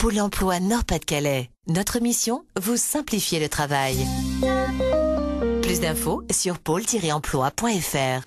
Pôle emploi Nord-Pas-de-Calais. Notre mission, vous simplifier le travail. Plus d'infos sur pôle-emploi.fr.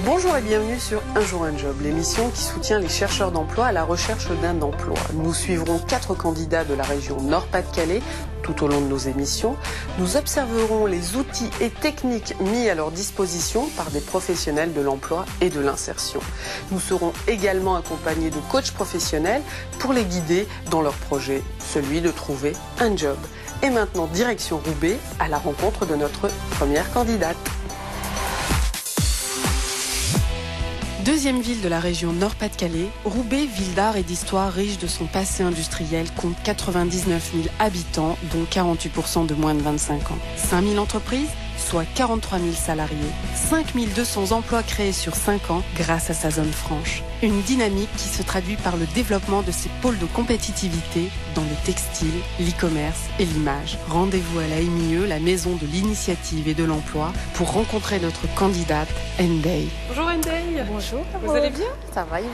Bonjour et bienvenue sur Un jour un job, l'émission qui soutient les chercheurs d'emploi à la recherche d'un emploi. Nous suivrons 4 candidats de la région Nord-Pas-de-Calais tout au long de nos émissions. Nous observerons les outils et techniques mis à leur disposition par des professionnels de l'emploi et de l'insertion. Nous serons également accompagnés de coachs professionnels pour les guider dans leur projet, celui de trouver un job. Et maintenant, direction Roubaix, à la rencontre de notre première candidate. Deuxième ville de la région Nord-Pas-de-Calais, Roubaix, ville d'art et d'histoire riche de son passé industriel, compte 99 000 habitants, dont 48% de moins de 25 ans. 5 000 entreprises, soit 43 000 salariés. 5 200 emplois créés sur 5 ans grâce à sa zone franche. Une dynamique qui se traduit par le développement de ses pôles de compétitivité dans le textile, l'e-commerce et l'image. Rendez-vous à la MIE, la maison de l'initiative et de l'emploi, pour rencontrer notre candidate, Ndeye. Bonjour Ndeye. Bonjour. Vous allez bien? Ça va et vous?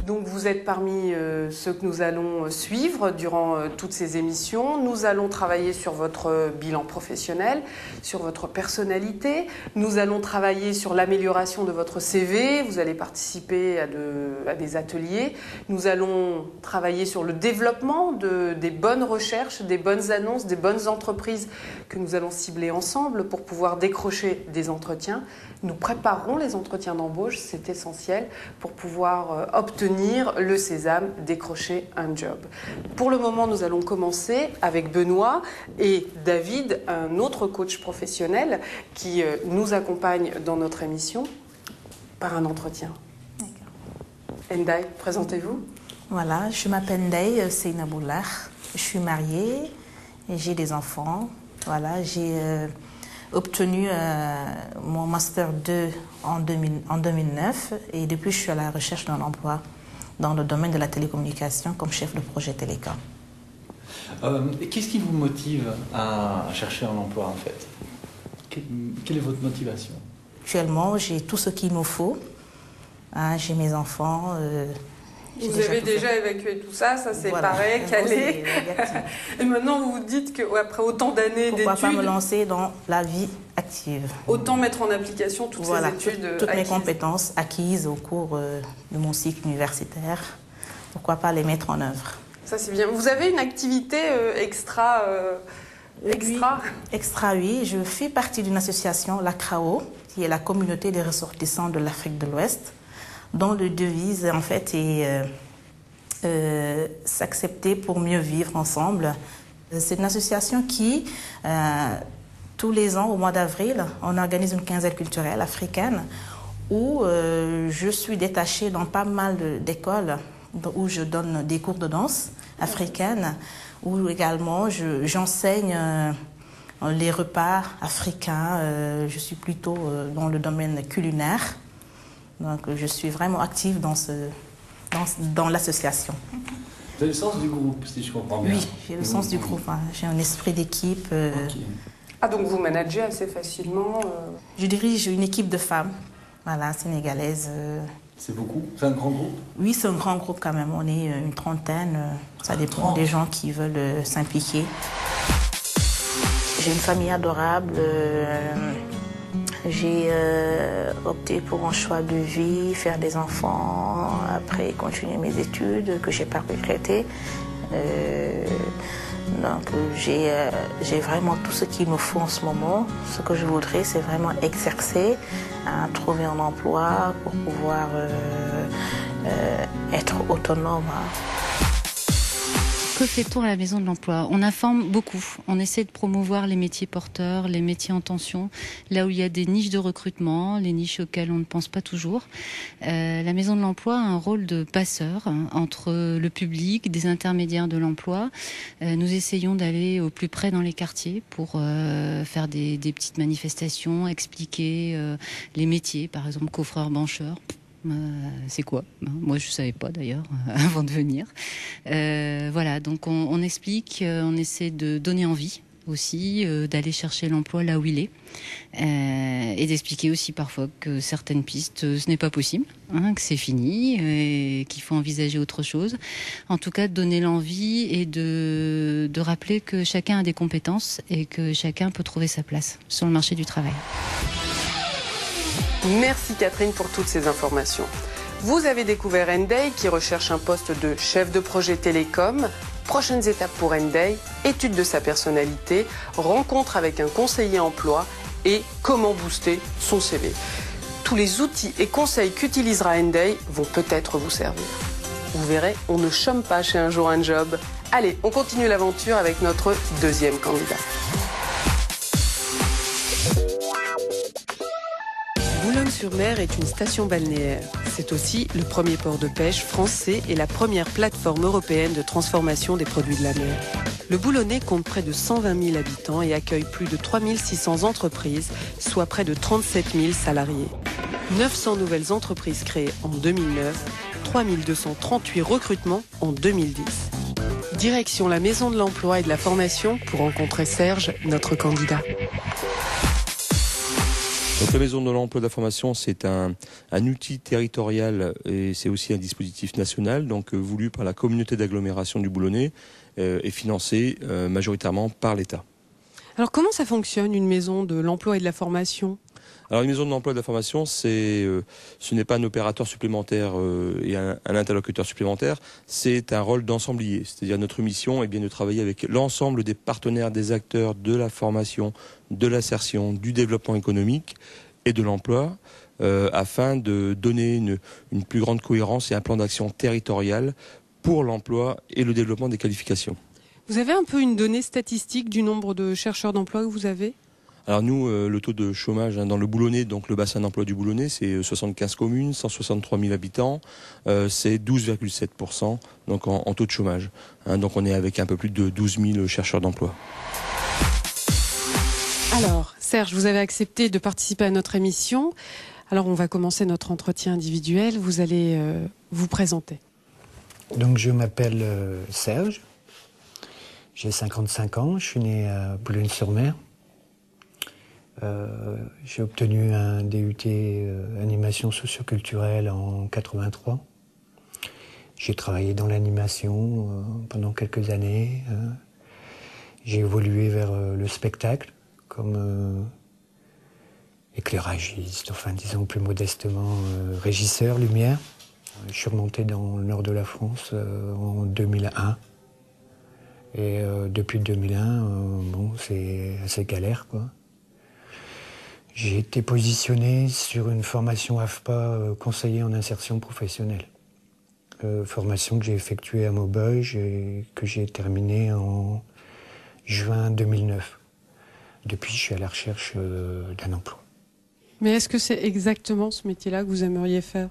Donc vous êtes parmi ceux que nous allons suivre durant toutes ces émissions. Nous allons travailler sur votre bilan professionnel, sur votre personnalité. Nous allons travailler sur l'amélioration de votre CV. Vous allez participer à des ateliers. Nous allons travailler sur le développement des bonnes recherches, des bonnes annonces, des bonnes entreprises que nous allons cibler ensemble pour pouvoir décrocher des entretiens. Nous préparerons les entretiens d'embauche, c'est essentiel, pour pouvoir obtenir le sésame, décrocher un job. Pour le moment, nous allons commencer avec Benoît et David, un autre coach professionnel qui nous accompagne dans notre émission par un entretien. D'accord. Ndeye, présentez-vous. Voilà, je m'appelle Ndeye Seinaboula. Je suis mariée et j'ai des enfants. Voilà, j'ai obtenu mon Master 2 en 2009 et depuis je suis à la recherche d'un emploi dans le domaine de la télécommunication comme chef de projet télécom. Qu'est-ce qui vous motive à chercher un emploi en fait? Quelle est votre motivation? Actuellement, j'ai tout ce qu'il me faut. Hein, j'ai mes enfants. Vous avez déjà évacué tout ça, ça c'est voilà. Pareil, calé. Et maintenant vous vous dites qu'après autant d'années d'études... Pourquoi pas me lancer dans la vie active? Autant mettre en application toutes ces études toutes mes compétences acquises au cours de mon cycle universitaire. Pourquoi pas les mettre en œuvre? Ça c'est bien. Vous avez une activité extra? Extra, oui. Je fais partie d'une association, la CRAO, qui est la communauté des ressortissants de l'Afrique de l'Ouest, dont le devise en fait est s'accepter pour mieux vivre ensemble. C'est une association qui, tous les ans, au mois d'avril, on organise une quinzaine culturelle africaine où je suis détachée dans pas mal d'écoles où je donne des cours de danse africaine, où également j'enseigne les repas africains. Je suis plutôt dans le domaine culinaire. Donc, je suis vraiment active dans l'association. Vous avez le sens du groupe, si je comprends bien. Oui, j'ai le sens du groupe. Hein. J'ai un esprit d'équipe. Okay. Ah, donc vous managez assez facilement Je dirige une équipe de femmes, voilà, sénégalaises. C'est beaucoup? C'est un grand groupe? Oui, c'est un grand groupe quand même. On est une trentaine. Ça dépend des gens qui veulent s'impliquer. J'ai une famille adorable. J'ai opté pour un choix de vie, faire des enfants, après continuer mes études que je n'ai pas regrettées. Donc j'ai vraiment tout ce qu'il me faut en ce moment. Ce que je voudrais, c'est vraiment exercer, trouver un emploi pour pouvoir être autonome. Que fait-on à la Maison de l'Emploi? On informe beaucoup. On essaie de promouvoir les métiers porteurs, les métiers en tension, là où il y a des niches de recrutement, les niches auxquelles on ne pense pas toujours. La Maison de l'Emploi a un rôle de passeur entre le public, des intermédiaires de l'emploi. Nous essayons d'aller au plus près dans les quartiers pour faire des petites manifestations, expliquer les métiers, par exemple coffreur-bancheur. C'est quoi? Moi, je ne savais pas d'ailleurs avant de venir. Voilà, donc on explique, on essaie de donner envie aussi, d'aller chercher l'emploi là où il est, et d'expliquer aussi parfois que certaines pistes, ce n'est pas possible, que c'est fini, et qu'il faut envisager autre chose. En tout cas, de donner l'envie et de rappeler que chacun a des compétences et que chacun peut trouver sa place sur le marché du travail. Merci Catherine pour toutes ces informations. Vous avez découvert Enday qui recherche un poste de chef de projet télécom. Prochaines étapes pour Enday, étude de sa personnalité, rencontre avec un conseiller emploi et comment booster son CV. Tous les outils et conseils qu'utilisera Enday vont peut-être vous servir. Vous verrez, on ne chôme pas chez Un jour un job. Allez, on continue l'aventure avec notre deuxième candidat. Boulogne-sur-Mer est une station balnéaire. C'est aussi le premier port de pêche français et la première plateforme européenne de transformation des produits de la mer. Le Boulonnais compte près de 120 000 habitants et accueille plus de 3 600 entreprises, soit près de 37 000 salariés. 900 nouvelles entreprises créées en 2009, 3 238 recrutements en 2010. Direction la Maison de l'Emploi et de la Formation pour rencontrer Serge, notre candidat. Donc la Maison de l'Emploi et de la Formation, c'est un outil territorial et c'est aussi un dispositif national, donc voulu par la communauté d'agglomération du Boulonnais et financé majoritairement par l'État. Alors comment ça fonctionne une Maison de l'Emploi et de la Formation ? Alors une Maison de l'Emploi et de la Formation, ce n'est pas un opérateur supplémentaire et un interlocuteur supplémentaire, c'est un rôle d'ensemblier. C'est-à-dire notre mission est bien de travailler avec l'ensemble des partenaires, des acteurs de la formation, de l'insertion, du développement économique et de l'emploi, afin de donner une plus grande cohérence et un plan d'action territorial pour l'emploi et le développement des qualifications. Vous avez un peu une donnée statistique du nombre de chercheurs d'emploi que vous avez ? Alors nous, le taux de chômage dans le Boulonnais, donc le bassin d'emploi du Boulonnais, c'est 75 communes, 163 000 habitants, c'est 12,7% donc en taux de chômage. Donc on est avec un peu plus de 12 000 chercheurs d'emploi. Alors, Serge, vous avez accepté de participer à notre émission. Alors on va commencer notre entretien individuel. Vous allez vous présenter. Donc je m'appelle Serge, j'ai 55 ans, je suis né à Boulogne-sur-Mer. J'ai obtenu un DUT animation socioculturelle en 83. J'ai travaillé dans l'animation pendant quelques années. J'ai évolué vers le spectacle comme éclairagiste, enfin disons plus modestement régisseur lumière. Je suis remonté dans le nord de la France en 2001. Et depuis 2001, bon, c'est assez galère, quoi. J'ai été positionné sur une formation AFPA conseiller en insertion professionnelle. Formation que j'ai effectuée à Maubeuge et que j'ai terminée en juin 2009. Depuis, je suis à la recherche d'un emploi. Mais est-ce que c'est exactement ce métier-là que vous aimeriez faire ?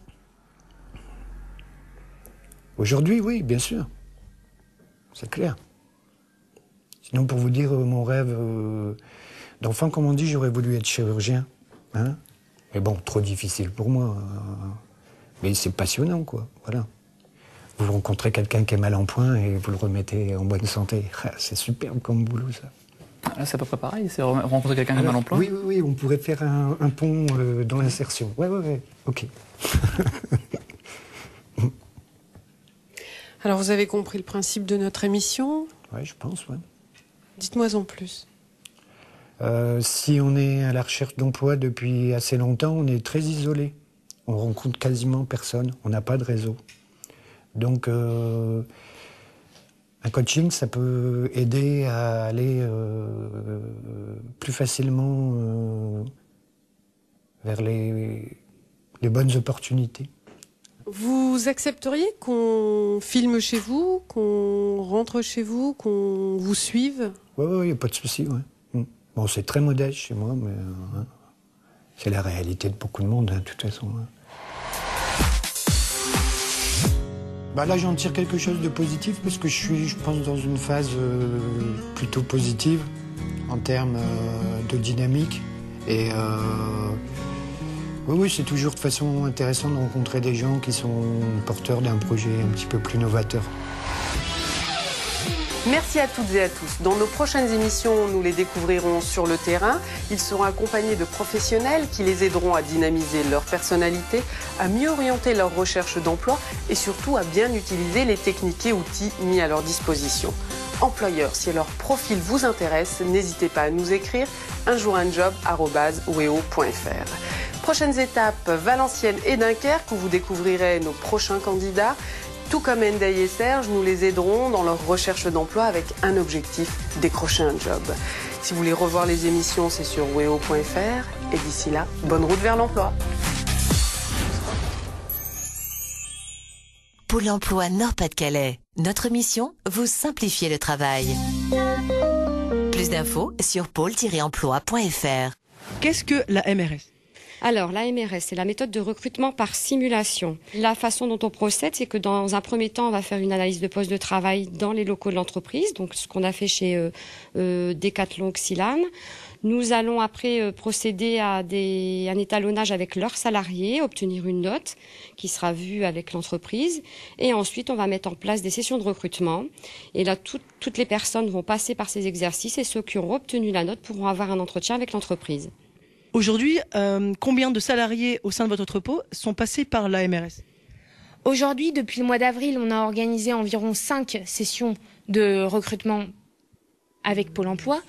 Aujourd'hui, oui, bien sûr. C'est clair. Sinon, pour vous dire, mon rêve d'enfant, comme on dit, j'aurais voulu être chirurgien. Hein ? Mais bon, trop difficile pour moi. Mais c'est passionnant, quoi. Voilà. Vous rencontrez quelqu'un qui est mal en point et vous le remettez en bonne santé. C'est superbe comme boulot, ça. Là, c'est à peu près pareil, c'est rencontrer quelqu'un qui est mal en point. Oui, on pourrait faire un pont dans l'insertion. Ouais, ok. Alors, vous avez compris le principe de notre émission ? Oui, je pense, ouais. Dites-moi en plus. Si on est à la recherche d'emploi depuis assez longtemps, on est très isolé. On rencontre quasiment personne, on n'a pas de réseau. Donc, un coaching, ça peut aider à aller plus facilement vers les bonnes opportunités. Vous accepteriez qu'on filme chez vous, qu'on rentre chez vous, qu'on vous suive ? Oui, il n'y a pas de souci, ouais. Bon, c'est très modeste chez moi, mais c'est la réalité de beaucoup de monde, de toute façon. Là, j'en tire quelque chose de positif parce que je pense, dans une phase plutôt positive en termes de dynamique. Et Oui, c'est toujours de façon intéressante de rencontrer des gens qui sont porteurs d'un projet un petit peu plus novateur. Merci à toutes et à tous. Dans nos prochaines émissions, nous les découvrirons sur le terrain. Ils seront accompagnés de professionnels qui les aideront à dynamiser leur personnalité, à mieux orienter leur recherche d'emploi et surtout à bien utiliser les techniques et outils mis à leur disposition. Employeurs, si leur profil vous intéresse, n'hésitez pas à nous écrire unjournjob@weo.fr. Prochaines étapes, Valenciennes et Dunkerque, où vous découvrirez nos prochains candidats. Tout comme Ndeye et Serge, nous les aiderons dans leur recherche d'emploi avec un objectif, décrocher un job. Si vous voulez revoir les émissions, c'est sur weo.fr. Et d'ici là, bonne route vers l'emploi. Pôle emploi Nord-Pas-de-Calais. Notre mission, vous simplifier le travail. Plus d'infos sur pôle-emploi.fr. Qu'est-ce que la MRS ? Alors, la MRS, c'est la méthode de recrutement par simulation. La façon dont on procède, c'est que dans un premier temps, on va faire une analyse de poste de travail dans les locaux de l'entreprise, donc ce qu'on a fait chez Decathlon Xylane. Nous allons après procéder à un étalonnage avec leurs salariés, obtenir une note qui sera vue avec l'entreprise. Et ensuite, on va mettre en place des sessions de recrutement. Et là, toutes les personnes vont passer par ces exercices et ceux qui auront obtenu la note pourront avoir un entretien avec l'entreprise. Aujourd'hui, combien de salariés au sein de votre entrepôt sont passés par la MRS ? Aujourd'hui, depuis le mois d'avril, on a organisé environ 5 sessions de recrutement avec Pôle emploi.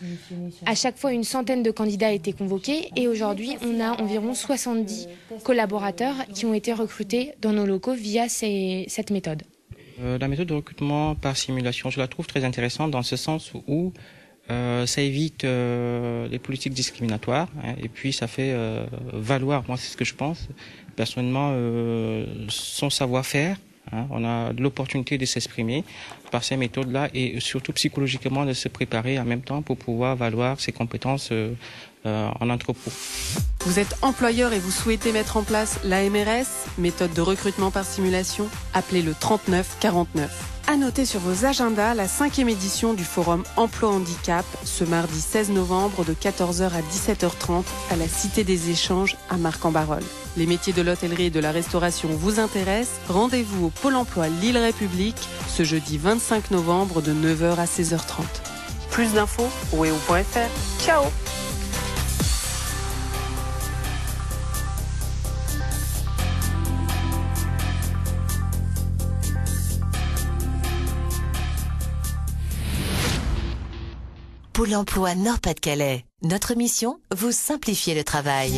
À chaque fois, une centaine de candidats étaient convoqués et aujourd'hui, on a environ 70 collaborateurs qui ont été recrutés dans nos locaux via cette méthode. La méthode de recrutement par simulation, je la trouve très intéressante dans ce sens où ça évite les politiques discriminatoires, hein, et puis ça fait valoir, moi c'est ce que je pense, personnellement, son savoir-faire. Hein, on a l'opportunité de s'exprimer par ces méthodes-là et surtout psychologiquement de se préparer en même temps pour pouvoir valoir ses compétences en entrepôt. Vous êtes employeur et vous souhaitez mettre en place la MRS, méthode de recrutement par simulation, appelez le 39 49. À noter sur vos agendas la 5e édition du Forum Emploi Handicap, ce mardi 16 novembre de 14h à 17h30 à la Cité des Échanges à Marc-en-Barœul. Les métiers de l'hôtellerie et de la restauration vous intéressent? Rendez-vous au Pôle emploi Lille République ce jeudi 25 novembre de 9h à 16h30. Plus d'infos, weo.fr. Ciao! Pôle emploi Nord-Pas-de-Calais. Notre mission, vous simplifier le travail.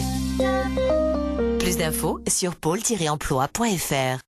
Plus d'infos sur pôle-emploi.fr.